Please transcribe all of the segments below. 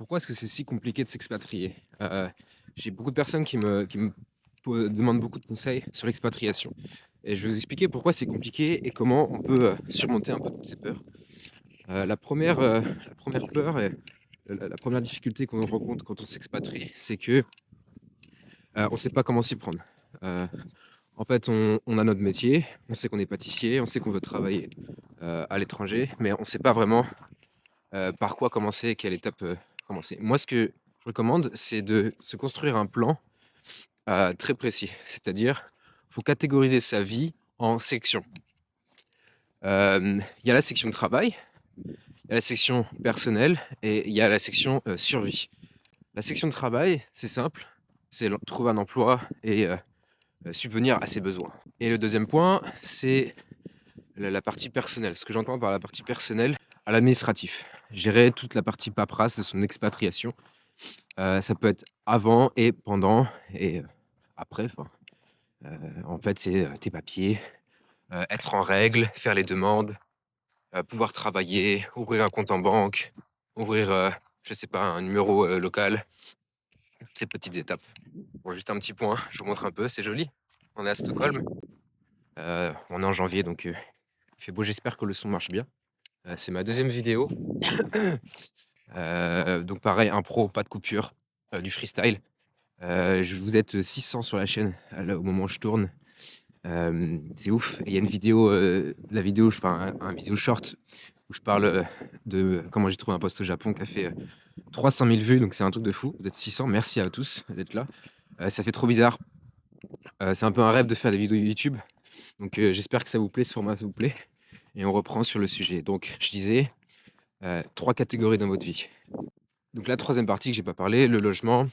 Pourquoi est-ce que c'est si compliqué de s'expatrier? J'ai beaucoup de personnes qui me demandent beaucoup de conseils sur l'expatriation et je vais vous expliquer pourquoi c'est compliqué et comment on peut, surmonter un peu toutes ces peurs. La première peur et la 1 difficulté qu'on rencontre quand on s'expatrie, c'est que, on ne sait pas comment s'y prendre. Heu, En fait, on a notre métier, on sait qu'on est pâtissier, on sait qu'on veut travailler, à l'étranger, mais on ne sait pas vraiment, par quoi commencer, quelle étape, commencer. Moi, ce que je recommande, c'est de se construire un plan, très précis. C'est-à-dire, faut catégoriser sa vie en sections. Il y a la section travail, il y a la section personnelle et il y a la section, survie. La section de travail, c'est simple, c'est trouver un emploi et subvenir à ses besoins. Et le deuxième point, c'est la partie personnelle. Ce que j'entends par la partie personnelle, à l'administratif. Gérer toute la partie paperasse de son expatriation. Ça peut être avant et pendant et après, enfin, en fait, c'est, tes papiers, être en règle, faire les demandes, pouvoir travailler, ouvrir un compte en banque, ouvrir, je sais pas, un numéro, local, ces petites étapes. Bon, juste un petit point, je vous montre un peu, c'est joli. On est à Stockholm, on est en janvier donc il fait beau, j'espère que le son marche bien. C'est ma deuxième vidéo. Donc pareil, impro, pas de coupure, du freestyle. Vous êtes 600 sur la chaîne au moment où je tourne. C'est ouf. Et il y a une vidéo, la vidéo, enfin un vidéo short où je parle de comment j'ai trouvé un poste au Japon qui a fait 300 000 vues, donc c'est un truc de fou. Vous êtes 600, merci à tous d'être là. Ça fait trop bizarre. C'est un peu un rêve de faire des vidéos YouTube. Donc j'espère que ça vous plaît, ce format vous plaît. Et on reprend sur le sujet. Donc je disais, 3 catégories dans votre vie. Donc la troisième partie que j'ai pas parlé, le logement.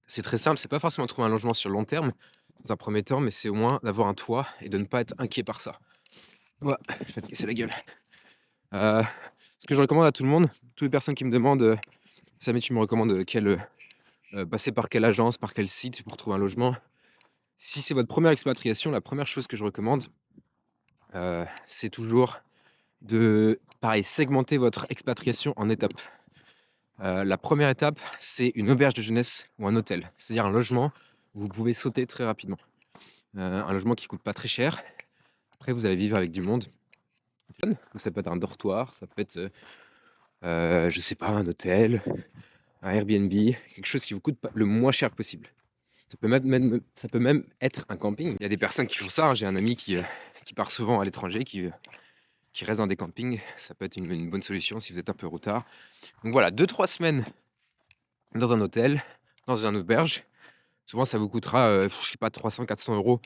C'est très simple, c'est pas forcément trouver un logement sur le long terme, dans un premier temps, mais c'est au moins d'avoir un toit et de ne pas être inquiet par ça. Ouah, je vais me casser la gueule. Heu, Ce que je recommande à tout le monde, toutes les personnes qui me demandent, «Samy, tu me recommandes, passer par quelle agence, par quel site pour trouver un logement?» Si c'est votre première expatriation, la première chose que je recommande, c'est toujours de, pareil, segmenter votre expatriation en étapes. La première étape, c'est une auberge de jeunesse ou un hôtel, c'est-à-dire un logement où vous pouvez sauter très rapidement. Un logement qui coûte pas très cher. Après, vous allez vivre avec du monde. Donc ça peut être un dortoir, ça peut être, je sais pas, un hôtel, un Airbnb, quelque chose qui vous coûte pas le moins cher possible. Ça peut même être un camping. Il y a des personnes qui font ça, hein. J'ai un ami qui part souvent à l'étranger, qui reste dans des campings. Ça peut être une bonne solution si vous êtes un peu routard. Donc voilà, 2-3 semaines dans un hôtel, dans une auberge. Souvent, ça vous coûtera, je sais pas, 300-400 €,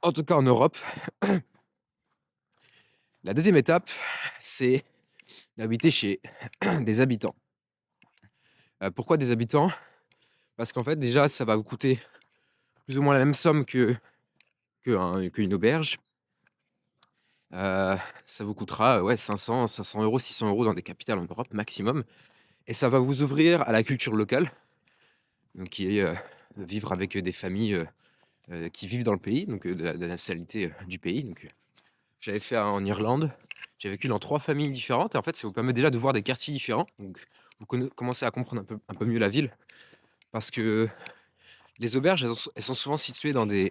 en tout cas en Europe. La deuxième étape, c'est d'habiter chez des habitants. Pourquoi des habitants? Parce qu'en fait, déjà, ça va vous coûter plus ou moins la même somme qu'une auberge. Ça vous coûtera, ouais, 500 €, 600 € dans des capitales en Europe maximum et ça va vous ouvrir à la culture locale, donc qui est, vivre avec, des familles, qui vivent dans le pays, donc de la nationalité, du pays. Donc j'avais fait en Irlande, j'ai vécu dans 3 familles différentes et en fait, ça vous permet déjà de voir des quartiers différents, donc vous commencez à comprendre un peu mieux la ville parce que les auberges, elles sont souvent situées dans le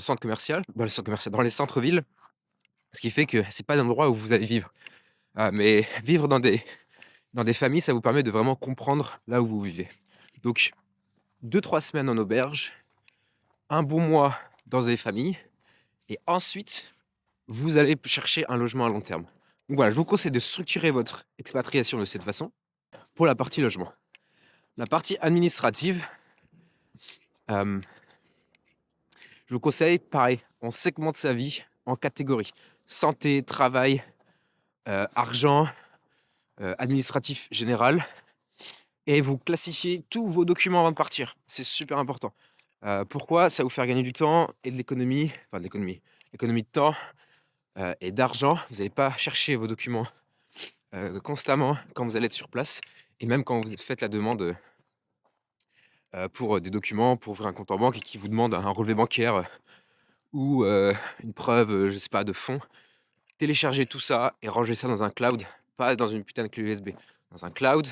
centre commercial, dans les centres-villes, ce qui fait que c'est pas l'endroit où vous allez vivre. Mais vivre dans des familles, ça vous permet de vraiment comprendre là où vous vivez. Donc 2-3 semaines en auberge, un bon mois dans des familles et ensuite vous allez chercher un logement à long terme. Donc voilà, je vous conseille de structurer votre expatriation de cette façon pour la partie logement. La partie administrative, hem, je vous conseille, pareil, on segmente sa vie en catégories: santé, travail, argent, administratif général et vous classifiez tous vos documents avant de partir. C'est super important. Pourquoi? Ça va vous faire gagner du temps et de l'économie, enfin de l'économie, l'économie de temps, et d'argent. Vous n'allez pas chercher vos documents, constamment quand vous allez être sur place et même quand vous faites la demande, pour, des documents, pour ouvrir un compte en banque et qui vous demandent un relevé bancaire, ou, une preuve, je sais pas, de fonds. Téléchargez tout ça et rangez ça dans un cloud, pas dans une putain de clé USB. dans un cloud.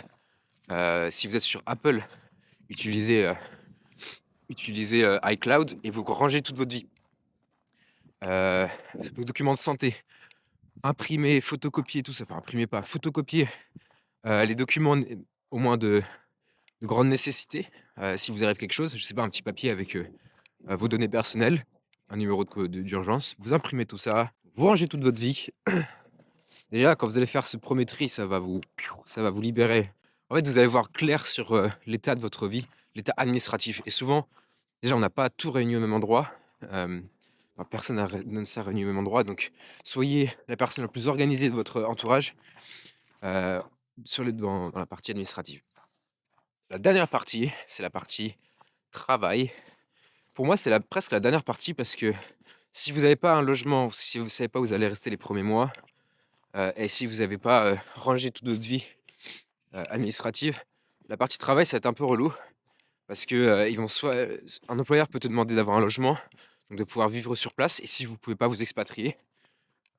Si vous êtes sur Apple, utilisez iCloud et vous rangez toute votre vie. Vos documents de santé, imprimer, photocopier, tout ça. Enfin, imprimer pas, photocopier les documents au moins de grande nécessité. Si vous arrive quelque chose, je sais pas, un petit papier avec vos données personnelles, un numéro d'urgence, vous imprimez tout ça, vous rangez toute votre vie. Déjà, quand vous allez faire ce premier tri, ça va vous libérer. En fait, vous allez voir clair sur l'état de votre vie, l'état administratif. Et souvent, déjà, on n'a pas tout réuni au même endroit. Personne n'a ça réuni au même endroit. Donc, soyez la personne la plus organisée de votre entourage dans la partie administrative. La dernière partie, c'est la partie travail. Pour moi, c'est presque la dernière partie parce que si vous n'avez pas un logement, si vous ne savez pas où vous allez rester les premiers mois, et si vous n'avez pas rangé toute votre vie administrative, la partie travail, ça va être un peu relou parce que un employeur peut te demander d'avoir un logement, donc de pouvoir vivre sur place, et si vous ne pouvez pas vous expatrier,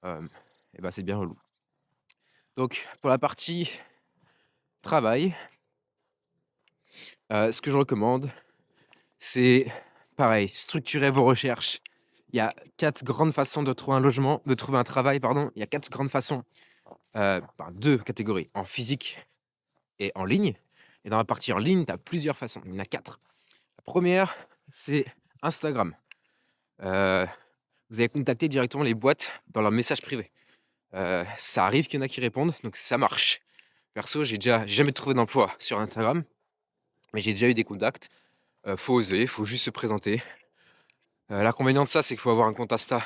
et ben c'est bien relou. Donc pour la partie travail, ce que je recommande, c'est pareil, structurer vos recherches. Il y a 4 grandes façons de trouver un travail, pardon. Il y a 4 grandes façons, 2 catégories, en physique et en ligne. Et dans la partie en ligne, tu as plusieurs façons. Il y en a 4. La première, c'est Instagram. Vous allez contacter directement les boîtes dans leur message privé. Ça arrive qu'il y en a qui répondent, donc ça marche. Perso, j'ai jamais trouvé d'emploi sur Instagram, mais j'ai déjà eu des contacts. Faut oser, faut juste se présenter. L'inconvénient de ça, c'est qu'il faut avoir un compte Insta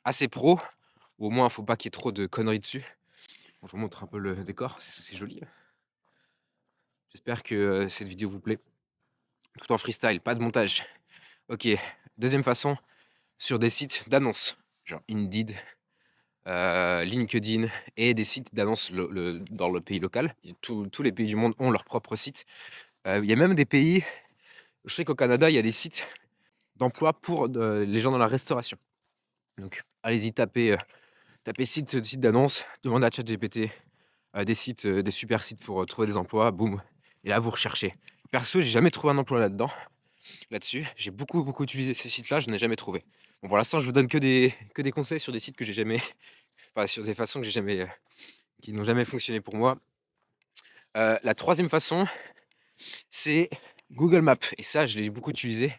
assez pro, ou au moins il faut pas qu'il y ait trop de conneries dessus. Bon, je vous montre un peu le décor, c'est joli. J'espère que cette vidéo vous plaît. Tout en freestyle, pas de montage. Ok, deuxième façon, sur des sites d'annonces, genre Indeed, LinkedIn et des sites d'annonces dans le pays local. Tous les pays du monde ont leur propre site. Il y a même des pays, je sais qu'au Canada, il y a des sites d'emploi pour les gens dans la restauration. Donc, allez-y, tapez site d'annonce, demandez à ChatGPT des super sites pour trouver des emplois, boum. Et là, vous recherchez. Perso, j'ai jamais trouvé un emploi là-dessus. J'ai beaucoup utilisé ces sites-là, je n'ai jamais trouvé. Bon, pour l'instant, je vous donne que des conseils sur des sites que j'ai jamais, enfin, sur des façons que j'ai jamais, qui n'ont jamais fonctionné pour moi. La troisième façon, c'est Google Maps. Et ça, je l'ai beaucoup utilisé.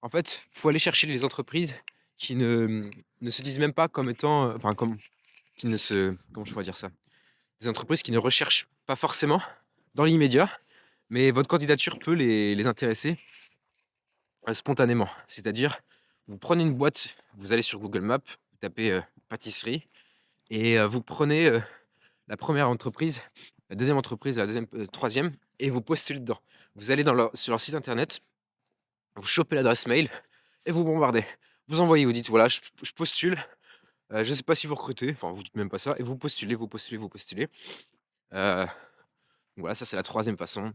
En fait, il faut aller chercher les entreprises qui ne se disent même pas comme étant, qui ne se, comment je pourrais dire ça, des entreprises qui ne recherchent pas forcément dans l'immédiat, mais votre candidature peut les intéresser spontanément. C'est-à-dire, vous prenez une boîte, vous allez sur Google Maps, vous tapez pâtisserie, et vous prenez la première entreprise, la deuxième entreprise, la troisième, et vous postulez dedans. Vous allez sur leur site internet, vous chopez l'adresse mail, et vous bombardez. Vous envoyez, vous dites, voilà, je postule, je ne sais pas si vous recrutez, enfin, vous dites même pas ça, et vous postulez. Voilà, ça c'est la troisième façon.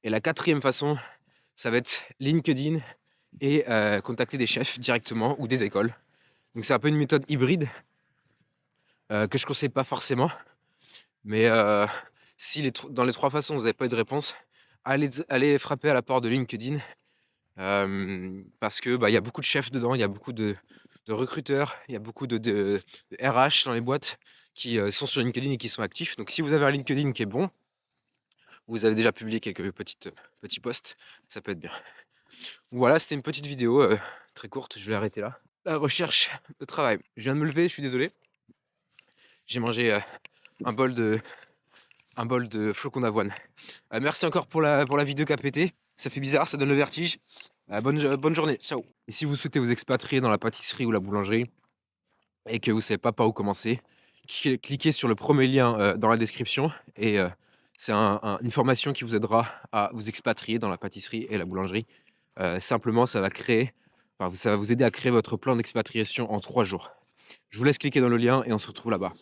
Et la quatrième façon, ça va être LinkedIn et contacter des chefs directement ou des écoles. Donc c'est un peu une méthode hybride que je conseille pas forcément. Mais si dans les 3 façons vous n'avez pas eu de réponse, allez frapper à la porte de LinkedIn parce que y a beaucoup de chefs dedans, il y a beaucoup de recruteurs, il y a beaucoup de RH dans les boîtes qui sont sur LinkedIn et qui sont actifs. Donc si vous avez un LinkedIn qui est bon, vous avez déjà publié quelques petits posts, ça peut être bien. Voilà, c'était une petite vidéo très courte, je vais arrêter là. La recherche de travail. Je viens de me lever, je suis désolé. J'ai mangé un bol de flocons d'avoine. Merci encore pour la vidéo qui a pété. Ça fait bizarre, ça donne le vertige. Bonne journée, ciao. Et si vous souhaitez vous expatrier dans la pâtisserie ou la boulangerie et que vous ne savez pas par où commencer, cliquez sur le premier lien dans la description et c'est une formation qui vous aidera à vous expatrier dans la pâtisserie et la boulangerie. Simplement, ça va vous aider à créer votre plan d'expatriation en 3 jours. Je vous laisse cliquer dans le lien et on se retrouve là-bas.